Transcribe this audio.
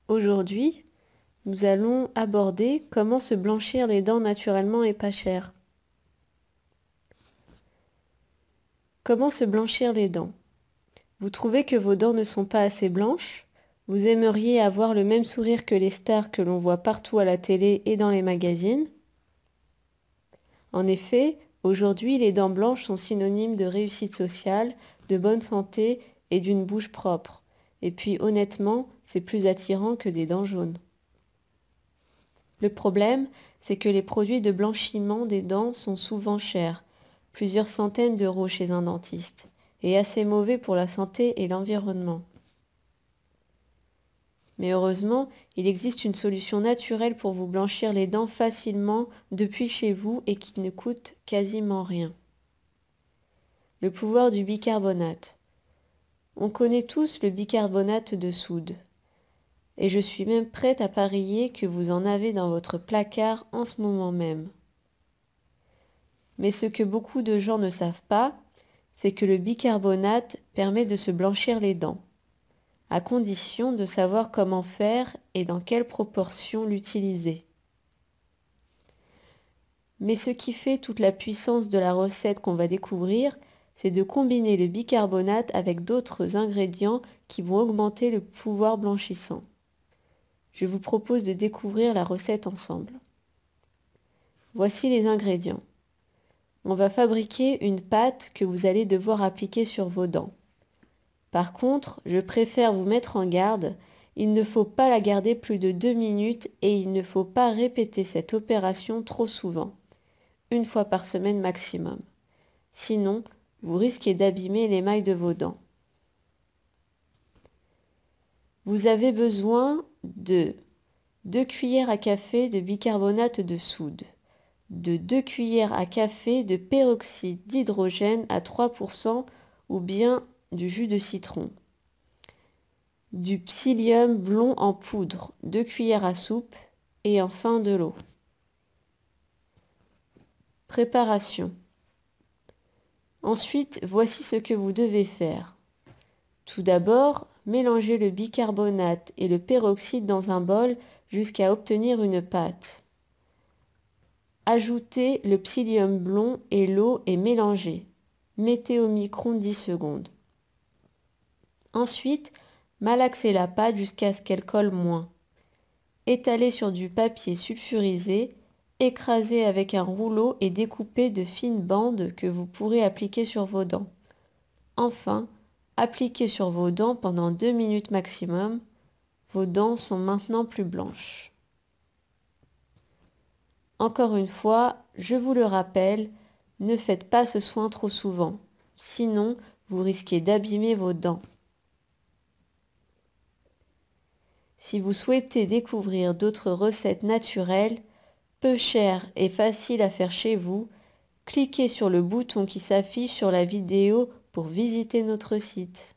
Aujourd'hui, nous allons aborder comment se blanchir les dents naturellement et pas cher. Comment se blanchir les dents? Vous trouvez que vos dents ne sont pas assez blanches? Vous aimeriez avoir le même sourire que les stars que l'on voit partout à la télé et dans les magazines? En effet, aujourd'hui, les dents blanches sont synonymes de réussite sociale, de bonne santé et d'une bouche propre. Et puis honnêtement, c'est plus attirant que des dents jaunes. Le problème, c'est que les produits de blanchiment des dents sont souvent chers, plusieurs centaines d'euros chez un dentiste, et assez mauvais pour la santé et l'environnement. Mais heureusement, il existe une solution naturelle pour vous blanchir les dents facilement depuis chez vous et qui ne coûte quasiment rien. Le pouvoir du bicarbonate. On connaît tous le bicarbonate de soude. Et je suis même prête à parier que vous en avez dans votre placard en ce moment même. Mais ce que beaucoup de gens ne savent pas, c'est que le bicarbonate permet de se blanchir les dents, à condition de savoir comment faire et dans quelle proportion l'utiliser. Mais ce qui fait toute la puissance de la recette qu'on va découvrir, c'est de combiner le bicarbonate avec d'autres ingrédients qui vont augmenter le pouvoir blanchissant. Je vous propose de découvrir la recette ensemble. Voici les ingrédients. On va fabriquer une pâte que vous allez devoir appliquer sur vos dents. Par contre, je préfère vous mettre en garde, il ne faut pas la garder plus de 2 minutes et il ne faut pas répéter cette opération trop souvent, une fois par semaine maximum. Sinon, vous risquez d'abîmer l'émail de vos dents. Vous avez besoin de 2 cuillères à café de bicarbonate de soude, de 2 cuillères à café de peroxyde d'hydrogène à 3% ou bien du jus de citron, du psyllium blond en poudre, 2 cuillères à soupe et enfin de l'eau. Préparation. Ensuite, voici ce que vous devez faire. Tout d'abord, mélangez le bicarbonate et le peroxyde dans un bol jusqu'à obtenir une pâte. Ajoutez le psyllium blond et l'eau et mélangez. Mettez au micro-ondes 10 secondes. Ensuite, malaxez la pâte jusqu'à ce qu'elle colle moins. Étalez sur du papier sulfurisé, écrasez avec un rouleau et découpez de fines bandes que vous pourrez appliquer sur vos dents. Enfin, appliquez sur vos dents pendant 2 minutes maximum. Vos dents sont maintenant plus blanches. Encore une fois, je vous le rappelle, ne faites pas ce soin trop souvent, sinon vous risquez d'abîmer vos dents. Si vous souhaitez découvrir d'autres recettes naturelles, peu chères et faciles à faire chez vous, cliquez sur le bouton qui s'affiche sur la vidéo pour visiter notre site.